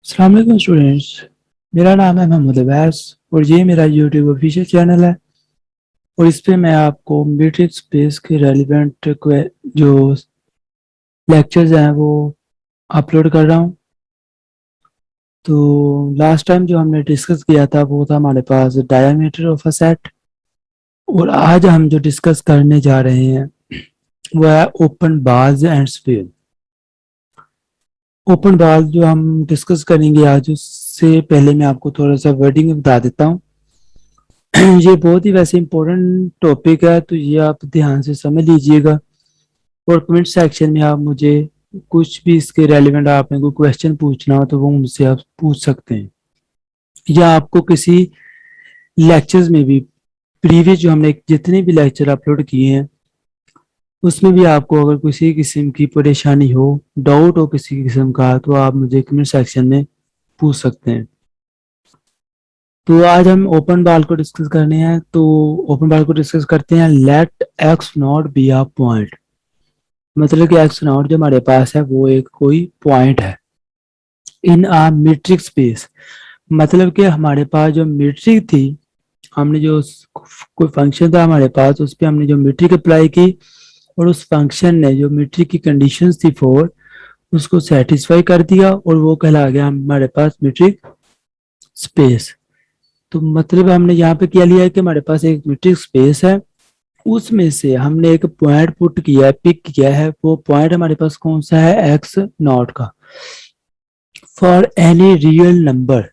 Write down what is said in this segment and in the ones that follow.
अस्सलाम वालेकुम स्टूडेंट्स। मेरा नाम है मोहम्मद अवैस और ये मेरा यूट्यूब ऑफिशियल चैनल है। और इस पे मैं आपको मैट्रिक्स स्पेस के रेलिवेंट जो लेक्चर्स हैं वो अपलोड कर रहा हूँ। तो लास्ट टाइम जो हमने डिस्कस किया था वो था हमारे पास डायमीटर ऑफ अ सेट। और आज हम जो डिस्कस करने जा रहे हैं वो है open bars and sphere. Open bars जो हम डिस्कस करेंगे आज, उससे पहले मैं आपको थोड़ा सा वर्डिंग बता देता हूँ। ये बहुत ही वैसे इम्पोर्टेंट टॉपिक है, तो ये आप ध्यान से समझ लीजिएगा। और कमेंट सेक्शन में आप मुझे कुछ भी इसके रेलिवेंट आपने कोई क्वेश्चन पूछना हो तो वो मुझसे आप पूछ सकते हैं। या आपको किसी लेक्चर्स में भी, प्रीवियस जो हमने जितने भी लेक्चर अपलोड किए हैं उसमें भी आपको अगर किसी किस्म की परेशानी हो, डाउट हो किसी किस्म का, तो आप मुझे कमेंट सेक्शन में पूछ सकते हैं। तो आज हम ओपन बाल को डिस्कस करने हैं। तो ओपन बाल को डिस्कस करते हैं। Let x not be a point, मतलब कि एक्स नॉट जो हमारे पास है वो एक कोई पॉइंट है इन अ मीट्रिक स्पेस। मतलब कि हमारे पास जो मीट्रिक थी, हमने जो कोई फंक्शन था हमारे पास, उस पर हमने जो मीट्रिक अप्लाई की और उस फंक्शन ने जो मीट्रिक की कंडीशंस थी फोर, उसको सेटिस्फाई कर दिया और वो कहला गया हमारे पास मीट्रिक स्पेस। तो मतलब हमने यहाँ पे क्या लिया है कि हमारे पास एक मीट्रिक स्पेस है, उसमें से हमने एक पॉइंट पुट किया है, पिक किया है। वो पॉइंट हमारे पास कौन सा है? एक्स नॉट का। फॉर एनी रियल नंबर,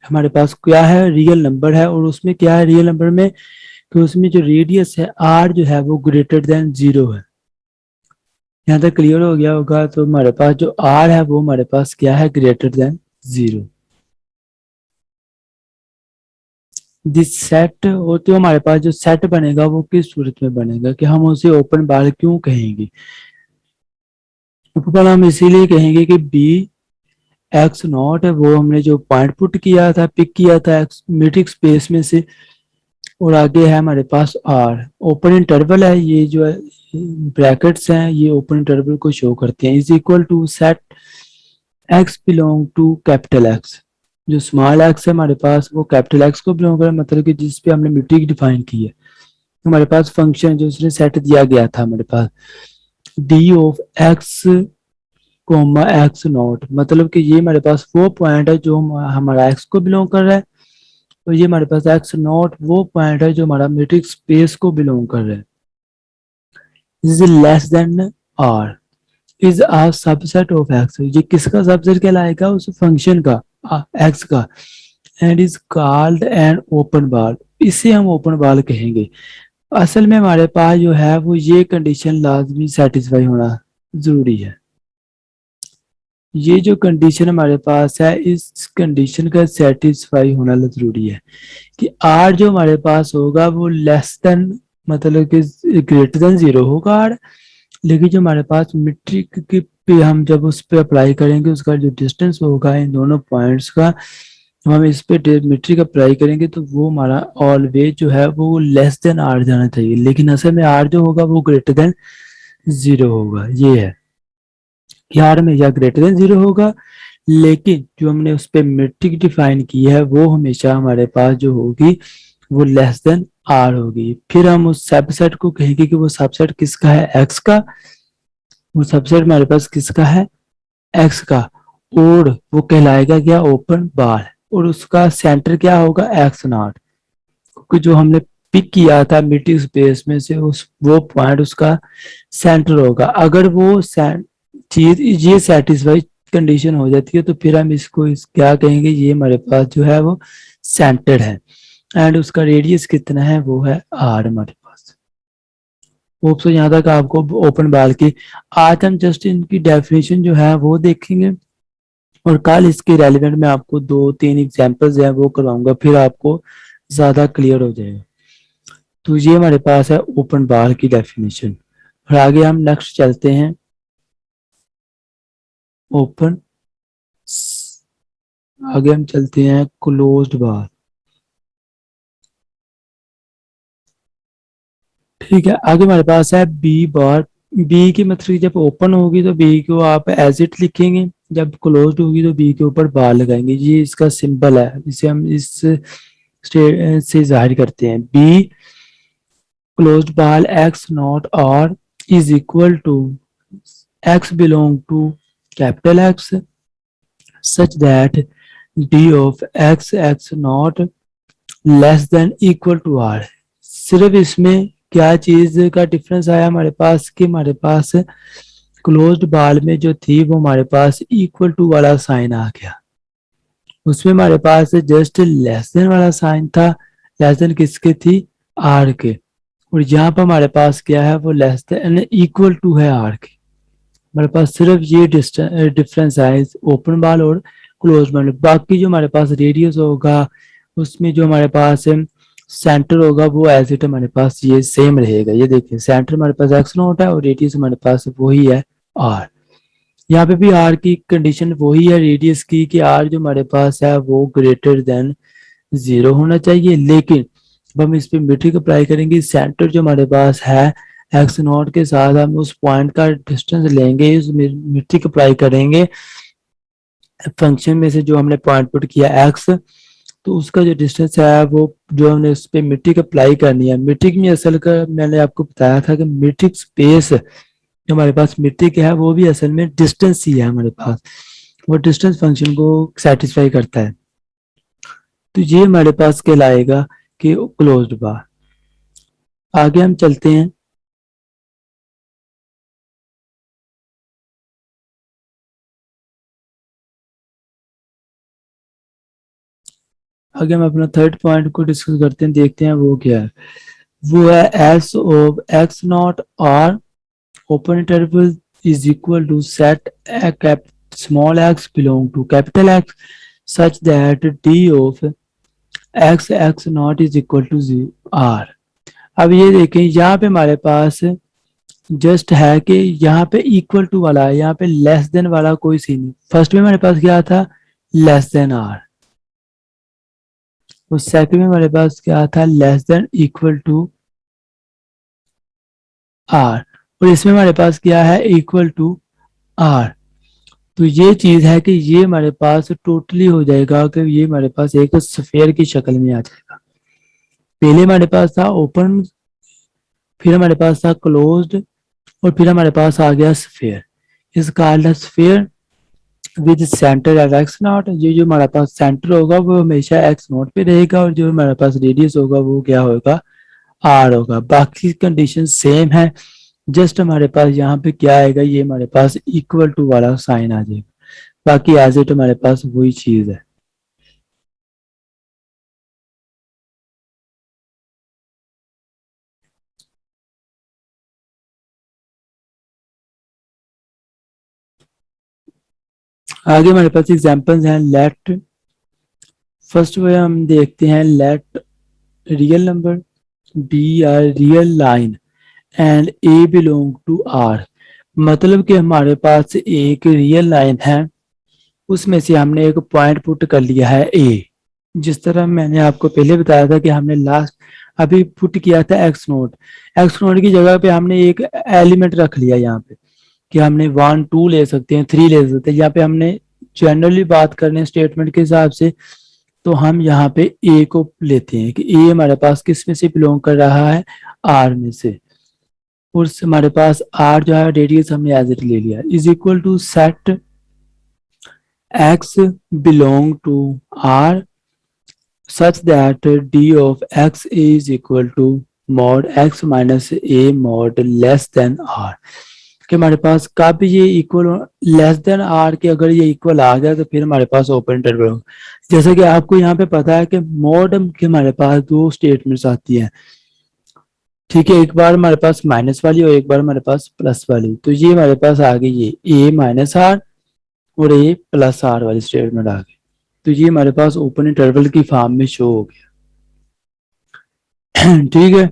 हमारे पास क्या है? रियल नंबर है। और उसमें क्या है रियल नंबर में? कि उसमें जो रेडियस है आर जो है वो ग्रेटर देन जीरो है। यहाँ तक क्लियर हो गया होगा। तो हमारे पास जो आर है वो हमारे पास क्या है? Greater than zero. This set, और तो हमारे पास जो सेट बनेगा वो किस सूरत में बनेगा कि हम उसे ओपन बार क्यों कहेंगे? ऊपर हम इसीलिए कहेंगे कि बी एक्स नॉट है वो हमने जो पॉइंट पुट किया था, पिक किया था एक्स मीट्रिक स्पेस में से। और आगे है हमारे पास आर, ओपन इंटरवल है। ये जो है ब्रैकेट्स हैं, ये ओपन इंटरवल को शो करते हैं। Is equal to set x belong to capital x. जो स्मॉल एक्स है हमारे पास वो कैपिटल एक्स को बिलोंग कर रहा है, मतलब कि जिस पे हमने मीट्रिक डिफाइन की है। हमारे पास फंक्शन जो उसने सेट दिया गया था हमारे पास D of x comma x naught, मतलब कि ये हमारे पास वो पॉइंट है जो हमारा एक्स को बिलोंग कर रहा है। और ये हमारे पास एक्स नॉट वो पॉइंट है जो हमारा मीट्रिक स्पेस को बिलोंग कर रहा है। Is less than r is a subset of x, ये किसका सबसेट कहलाएगा? उस फंक्शन का, एक्स का। And is called an open bar, इसे हम ओपन बार कहेंगे। असल में हमारे पास जो है वो ये कंडीशन लाजमी सेटिस्फाई होना जरूरी है। ये जो कंडीशन हमारे पास है इस कंडीशन का सेटिस्फाई होना जरूरी है कि आर जो हमारे पास होगा वो लेस देन, मतलब कि ग्रेटर देन जीरो होगा आर। लेकिन जो हमारे पास मीट्रिक के पे हम जब उस पे अप्लाई करेंगे उसका जो डिस्टेंस होगा इन दोनों पॉइंट्स का, हम इस पे मीट्रिक अप्लाई करेंगे तो वो हमारा ऑलवेज जो है वो लेस देन आर जाना चाहिए। लेकिन असल में आर जो होगा वो ग्रेटर देन जीरो होगा। ये है कि आर में या ग्रेटर देन जीरो होगा, लेकिन जो हमने उस पे मीट्रिक डिफाइन की है वो हमेशा हमारे पास जो होगी वो लेस देन आर होगी। फिर हम उस सबसेट को कहेंगे कि वो सबसेट किसका है? एक्स का। वो सबसेट हमारे पास किसका है? एक्स का। और वो कहलाएगा क्या? Open bar. और उसका सेंटर क्या होगा? एक्स नॉट, क्योंकि जो हमने पिक किया था मीट्रिक स्पेस में से उस वो पॉइंट उसका सेंटर होगा। अगर वो चीज ये सेटिस्फाई कंडीशन हो जाती है तो फिर हम इसको क्या कहेंगे? ये हमारे पास जो है वो सेंटर है। एंड उसका रेडियस कितना है? वो है आर हमारे पास। होप सो यहाँ तक आपको ओपन बाल की। आज हम जस्ट इनकी डेफिनेशन जो है वो देखेंगे और कल इसके रेलिवेंट में आपको दो तीन एग्जांपल्स हैं वो करवाऊंगा, फिर आपको ज्यादा क्लियर हो जाएगा। तो ये हमारे पास है ओपन बार की डेफिनेशन। और आगे हम नेक्स्ट चलते हैं ओपन, आगे हम चलते हैं क्लोज्ड बार। ठीक है, आगे हमारे पास है बी बार। बी की मतलब जब ओपन होगी तो बी को आप एज इट लिखेंगे। जब क्लोज्ड होगी तो बी के ऊपर बार लगाएंगे, ये इसका सिंबल है, इसे हम इस स्टेट से जाहिर करते हैं। B closed bar x not r is equal to x belong to capital x such that d of x x naught less than equal to r. सिर्फ इसमें क्या चीज का डिफरेंस आया हमारे पास कि हमारे पास क्लोज्ड बाल में जो थी वो हमारे पास इक्वल टू वाला साइन आ गया, उसमें हमारे पास जस्ट लेस देन वाला साइन था, लेस देन किसके थी, आर के, और यहाँ पर हमारे पास क्या है, वो लेस देन इक्वल टू है आर के। हमारे पास सिर्फ ये डिफरेंस है ओपन बाल और क्लोज बाल। बाकी जो हमारे पास रेडियस होगा उसमें जो हमारे पास सेंटर होगा वो एज इट हमारे पास ये सेम रहेगा। ये देखिए सेंटर हमारे पास एक्स नॉट है और रेडियस हमारे पास वही है आर। यहाँ पे भी आर की कंडीशन वही है रेडियस की कि आर जो हमारे पास है वो ग्रेटर देन 0 होना चाहिए, लेकिन अब हम इस पे मीट्रिक अप्लाई करेंगे। सेंटर जो हमारे पास है एक्स नॉट के साथ हम उस पॉइंट का डिस्टेंस लेंगे, उस मीट्रिक अप्लाई करेंगे फंक्शन में से जो हमने पॉइंट पुट किया एक्स, तो उसका जो डिस्टेंस है वो जो हमने उस पर मीट्रिक अप्लाई करनी है। मीट्रिक में असल का मैंने आपको बताया था कि मीट्रिक स्पेस जो हमारे पास मीट्रिक है वो भी असल में डिस्टेंस ही है हमारे पास, वो डिस्टेंस फंक्शन को सेटिस्फाई करता है। तो ये हमारे पास कहलाएगा कि क्लोज्ड बार। आगे हम चलते हैं। आगे हम अपना थर्ड पॉइंट को डिस्कस करते हैं, देखते हैं वो क्या है। वो है S of x not r open interval is equal to set small x belong to capital x such that d of x x not is equal to r. अब ये देखें यहाँ पे हमारे पास जस्ट है कि यहाँ पे इक्वल टू वाला है, यहाँ पे लेस देन वाला कोई सीन नहीं। फर्स्ट में हमारे पास क्या था, लेस देन आर, और सेकंड में हमारे पास क्या था, less than equal to r, और इसमें हमारे पास क्या है, इक्वल टू आर। तो ये चीज है कि ये हमारे पास टोटली हो जाएगा कि ये हमारे पास एक स्फीयर की शक्ल में आ जाएगा। पहले हमारे पास था ओपन, फिर हमारे पास था क्लोज्ड, और फिर हमारे पास आ गया स्फीयर। इस called sphere with centre at x not. ये जो हमारे पास सेंटर होगा वो हमेशा एक्स नॉट पे रहेगा, और जो हमारे पास रेडियस होगा वो क्या होगा, आर होगा। बाकी कंडीशन सेम है, जस्ट हमारे पास यहाँ पे क्या आएगा, ये हमारे पास इक्वल टू वाला साइन आ जाएगा। बाकी एज इट हमारे पास वही चीज है। आगे हमारे पास एग्जांपल्स हैं। लेट फर्स्ट में हम देखते हैं, let real number be r real line and a belong to r. मतलब कि हमारे पास एक रियल लाइन है, उसमें से हमने एक पॉइंट पुट कर लिया है ए। जिस तरह मैंने आपको पहले बताया था कि हमने लास्ट अभी पुट किया था एक्स नोट, एक्स नोट की जगह पे हमने एक एलिमेंट रख लिया यहाँ पे कि हमने 1 2 ले सकते हैं, 3 ले सकते हैं। यहाँ पे हमने जनरली बात करने स्टेटमेंट के हिसाब से, तो हम यहाँ पे ए को लेते हैं कि ए हमारे पास किस में से बिलोंग कर रहा है, आर में से, और हमारे पास आर जो है रेडियस हमने एज इट ले लिया, is equal to set x belong to r such that d of x is equal to mod x minus a mod less than r। कि हमारे पास कब ये इक्वल लेस देन आर के अगर ये इक्वल आ गया तो फिर हमारे पास ओपन इंटरवल होगा। जैसे कि आपको यहाँ पे पता है कि मॉड के हमारे पास 2 स्टेटमेंट्स आती हैं, ठीक है, एक बार हमारे पास माइनस वाली और एक बार हमारे पास प्लस वाली। तो ये हमारे पास आ गई ये ए माइनस आर और ए प्लस आर वाली स्टेटमेंट आ गई। तो ये हमारे पास ओपन इंटरवल की फॉर्म में शो हो गया। ठीक है,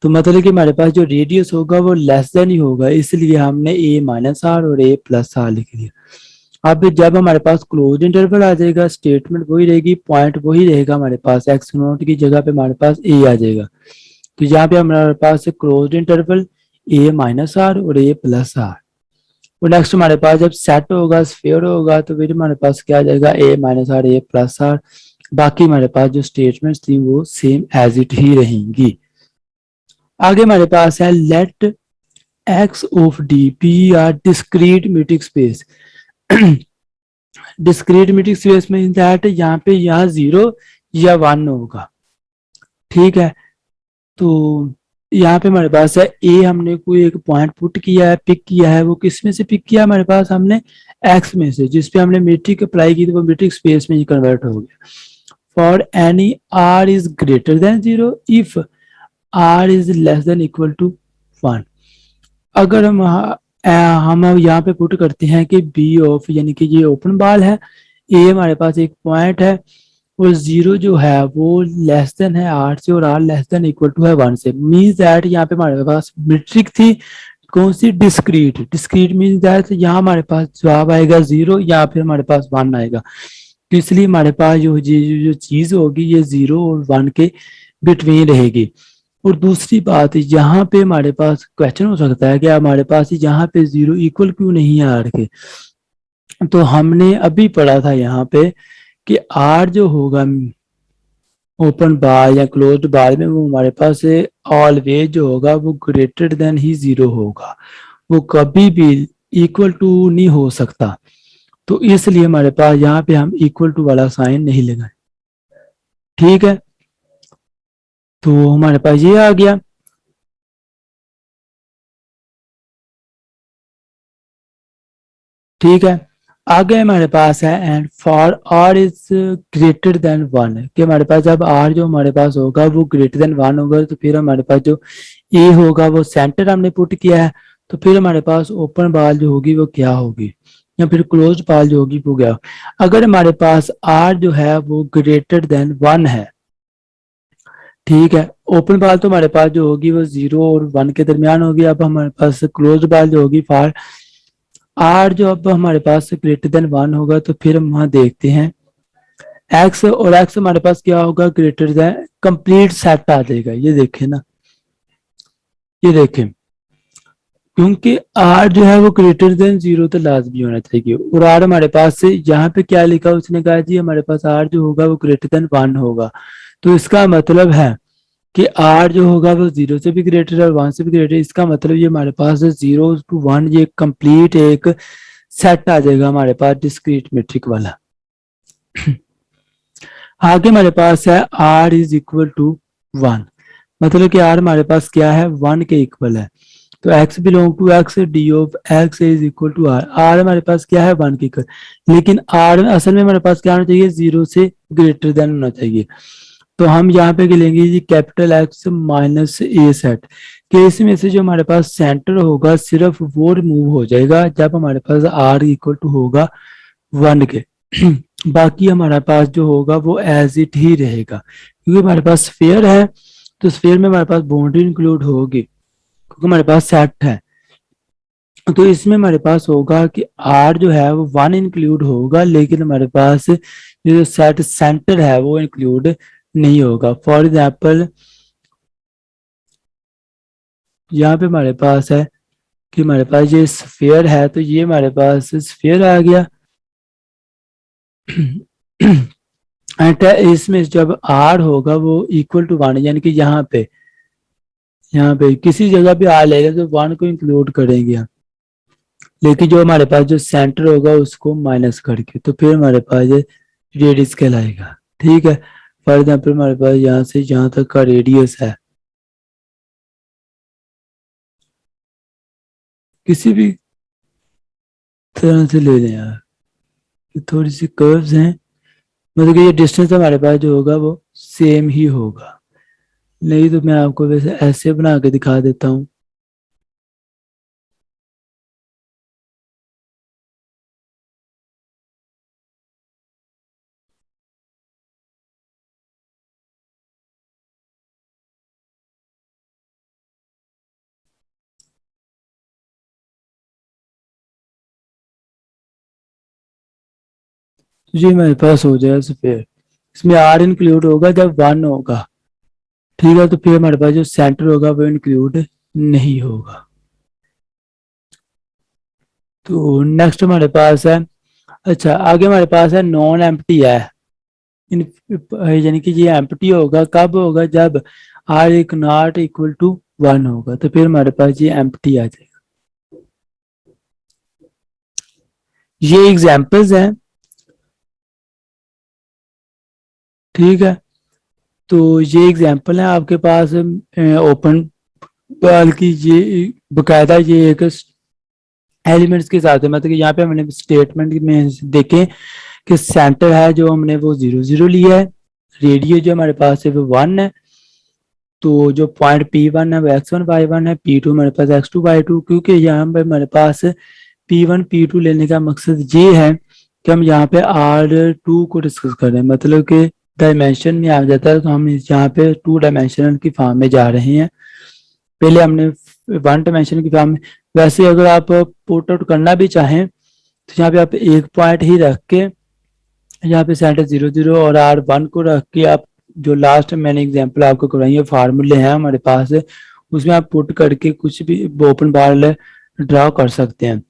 तो मतलब कि हमारे पास जो रेडियस होगा वो लेस देन ही होगा, इसलिए हमने ए माइनस आर और ए प्लस आर लिख दिया। अब जब हमारे पास क्लोज इंटरवल आ जाएगा, स्टेटमेंट वही रहेगी, पॉइंट वही रहेगा, हमारे पास एक्स नोट की जगह पे हमारे पास ए आ जाएगा। तो यहाँ पे हमारे पास close interval a minus r और ए प्लस आर। और नेक्स्ट हमारे पास जब सेट होगा, स्फीयर होगा, तो फिर हमारे पास क्या आ जाएगा, a minus r, a plus r. बाकी हमारे पास जो स्टेटमेंट्स थी वो सेम एज इट ही रहेंगी। आगे हमारे पास है let x of d be r discrete metric space. Discrete metric space में दैट यहाँ पे यहाँ 0 या 1 होगा, ठीक है। तो यहाँ पे हमारे पास है ए, हमने कोई एक पॉइंट पुट किया है, पिक किया है, वो किस में से पिक किया हमारे पास, हमने एक्स में से, जिसपे हमने मीट्रिक अप्लाई की, तो वो मीट्रिक स्पेस में ही कन्वर्ट हो गया। For any r is greater than 0 if r is less than equal to 1। अगर हम यहाँ पे पुट करते हैं कि बी ऑफ, यानी कि ये ओपन बॉल है, ए हमारे पास एक पॉइंट है, और 0 जो है वो लेस देन है आर से, और r less than equal to है 1 से। मीन्स दैट यहाँ पे हमारे पास मीट्रिक थी कौन सी, डिस्क्रीट। डिस्क्रीट मीन्स दैट यहाँ हमारे पास जवाब आएगा 0, या फिर हमारे पास 1 आएगा। तो इसलिए हमारे पास जो चीज होगी ये 0 और 1 के बिटवीन रहेगी। और दूसरी बात, यहाँ पे हमारे पास क्वेश्चन हो सकता है कि हमारे पास यहाँ पे 0 इक्वल क्यों नहीं है आर के। तो हमने अभी पढ़ा था यहाँ पे कि आर जो होगा ओपन बार या क्लोज्ड बार में, वो हमारे पास ऑलवेज जो होगा वो ग्रेटर देन ही 0 होगा, वो कभी भी इक्वल टू नहीं हो सकता। तो इसलिए हमारे पास यहाँ पे हम इक्वल टू वाला साइन नहीं लगाए, ठीक है। तो हमारे पास ये आ गया। ठीक है, आगे हमारे पास है and for r is greater than 1, कि हमारे पास जब आर जो हमारे पास होगा वो ग्रेटर देन 1 होगा, तो फिर हमारे पास जो ए होगा वो सेंटर हमने पुट किया है, तो फिर हमारे पास ओपन बाल जो होगी वो क्या होगी, या फिर क्लोज बाल जो होगी वो क्या। अगर हमारे पास आर जो है वो ग्रेटर देन 1 है, ठीक है, ओपन बाल तो हमारे पास जो होगी वो 0 और 1 के दरमियान होगी। अब हमारे पास क्लोज बाल जो होगी फॉर आर जो अब हमारे पास ग्रेटर देन 1 होगा, तो फिर हम वहां देखते हैं एक्स, और एक्स हमारे पास क्या होगा, ग्रेटर देन कंप्लीट सेट आ जाएगा। ये देखें ना, ये देखें, क्योंकि आर जो है वो ग्रेटर देन 0 तो लाजमी होना चाहिए, और आर हमारे पास से यहाँ पे क्या लिखा, उसने कहा जी हमारे पास आर जो होगा वो ग्रेटर देन 1 होगा। तो इसका मतलब है कि आर जो होगा वो 0 से भी ग्रेटर है और 1 से भी ग्रेटर है। इसका मतलब ये हमारे पास 0 to 1 ये कंप्लीट एक सेट आ जाएगा हमारे पास डिस्क्रीट मेट्रिक वाला। आगे हमारे पास है आर इज इक्वल टू 1, मतलब कि आर हमारे पास क्या है, 1 के इक्वल है। तो x belong to x, d of x is equal to r. R हमारे पास क्या है, 1 के इक्वल, लेकिन आर असल में हमारे पास क्या होना चाहिए, 0 से ग्रेटर देन होना चाहिए। तो हम यहाँ पे लेंगे जी कैपिटल एक्स माइनस ए सेट, कि इसमें से जो हमारे पास सेंटर होगा सिर्फ वो रिमूव हो जाएगा जब हमारे पास आर इक्वल टू होगा 1 के। बाकी हमारे पास जो होगा वो एज इट ही रहेगा, क्योंकि हमारे पास स्फीयर है, तो स्फीयर में हमारे पास बाउंड्री इंक्लूड होगी, क्योंकि हमारे पास सेट है। तो इसमें हमारे पास होगा कि आर जो है वो 1 इंक्लूड होगा, लेकिन हमारे पास जो सेट सेंटर है वो इंक्लूड नहीं होगा। फॉर एग्जाम्पल यहाँ पे हमारे पास है कि हमारे पास ये स्फीयर है, तो ये हमारे पास स्फीयर आ गया। एंड इसमें जब आर होगा वो इक्वल टू 1, यानी कि यहाँ पे किसी जगह भी आर लेगा तो 1 को इंक्लूड करेंगे हम, लेकिन जो हमारे पास जो सेंटर होगा उसको माइनस करके, तो फिर हमारे पास ये रेडियस कहलाएगा, ठीक है। फॉर एग्जाम्पल हमारे पास यहाँ से जहां तक का रेडियस है, किसी भी तरह से ले लें यार, ये थोड़ी सी कर्व्स हैं, मतलब कि ये डिस्टेंस हमारे पास जो होगा वो सेम ही होगा। नहीं तो मैं आपको वैसे ऐसे बना के दिखा देता हूँ। तो ये मेरे पास हो जाएगा स्फीयर, इसमें आर इंक्लूड होगा जब 1 होगा, ठीक है। तो फिर हमारे पास जो सेंटर होगा वो इंक्लूड नहीं होगा। तो नेक्स्ट हमारे पास है, अच्छा आगे हमारे पास है नॉन एम्प्टी है। इन यानी कि ये एम्प्टी होगा कब होगा, जब आर एक नॉट इक्वल टू 1 होगा, तो फिर हमारे पास ये एम्प्टी आ जाएगा। ये एग्जांपल्स हैं, ठीक है। तो ये एग्जांपल है आपके पास ओपन बल्कि ये बकायदा ये एक एलिमेंट्स के साथ है, मतलब कि यहाँ पे हमने स्टेटमेंट में देखें कि सेंटर है जो हमने वो 0 0 लिया है, रेडियस जो हमारे पास है वो 1 है, तो जो पॉइंट P1 है वो x1 y1 है, P2 हमारे पास x2 y2, क्योंकि यहाँ पे हमारे पास P1 P2 लेने का मकसद ये है कि हम यहाँ पे R2 को डिस्कस कर रहे हैं, मतलब कि डायमेंशन में आ जाता है, तो हम यहाँ पे 2 डायमेंशनल की फॉर्म में जा रहे हैं, पहले हमने 1 डायमेंशन की फॉर्म में। वैसे अगर आप पुट आउट करना भी चाहें तो यहाँ पे आप एक पॉइंट ही रख के यहाँ पे सेंटर 0 0 और R1 को रख के आप जो लास्ट मैंने एग्जांपल आपको करवाई है फार्मूले हैं हमारे पास, उसमें आप पुट करके कुछ भी ओपन बार ड्रा कर सकते हैं।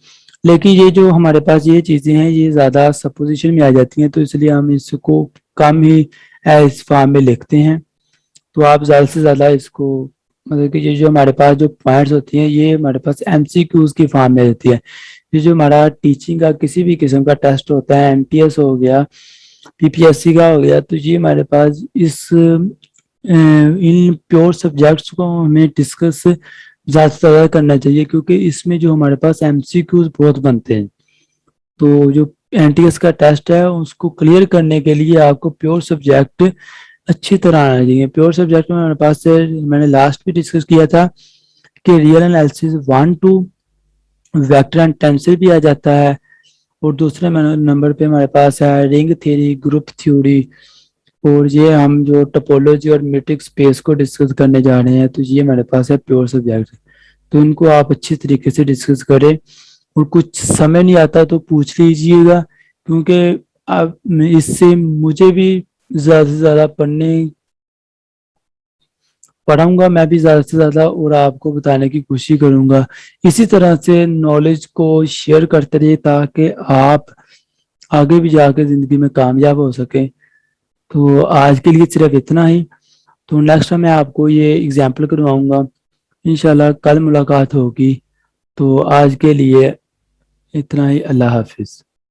लेकिन ये जो हमारे पास ये चीजें हैं ये ज्यादा सपोजिशन में आ जाती हैं, तो इसलिए हम इसको कम ही इस फॉर्म में लिखते हैं। तो आप ज्यादा से ज्यादा इसको, मतलब कि ये जो हमारे पास जो पॉइंट्स होती हैं ये हमारे पास एमसीक्यूज की फॉर्म में रहती है। ये जो हमारा टीचिंग का किसी भी किस्म का टेस्ट होता है, एमटीएस हो गया, पीपीएससी का हो गया, तो ये हमारे पास इस इन प्योर सब्जेक्ट्स को हमें डिस्कस ज्यादा से ज्यादा करना चाहिए, क्योंकि इसमें जो हमारे पास एमसीक्यूज बहुत बनते हैं। तो जो एनटीएस का टेस्ट है उसको क्लियर करने के लिए आपको प्योर सब्जेक्ट अच्छी तरह आना चाहिए। प्योर सब्जेक्ट में हमारे पास से मैंने लास्ट भी डिस्कस किया था कि real analysis 1 2 vector and tensor भी आ जाता है, और दूसरे नंबर पे हमारे पास है रिंग थ्योरी, ग्रुप थ्योरी, और ये हम जो टोपोलॉजी और मीट्रिक स्पेस को डिस्कस करने जा रहे हैं, तो ये हमारे पास है प्योर सब्जेक्ट। तो इनको आप अच्छी तरीके से डिस्कस करें, और कुछ समय नहीं आता तो पूछ लीजिएगा, क्योंकि अब इससे मुझे भी ज्यादा से ज्यादा पढ़ाऊंगा मैं भी ज्यादा से ज्यादा, और आपको बताने की कोशिश करूंगा। इसी तरह से नॉलेज को शेयर करते रहिए ताकि आप आगे भी जाकर जिंदगी में कामयाब हो सके। तो आज के लिए सिर्फ इतना ही, तो नेक्स्ट मैं आपको ये एग्जाम्पल करवाऊंगा, इंशाल्लाह कल मुलाकात होगी। तो आज के लिए इतना ही, अल्लाह हाफिज।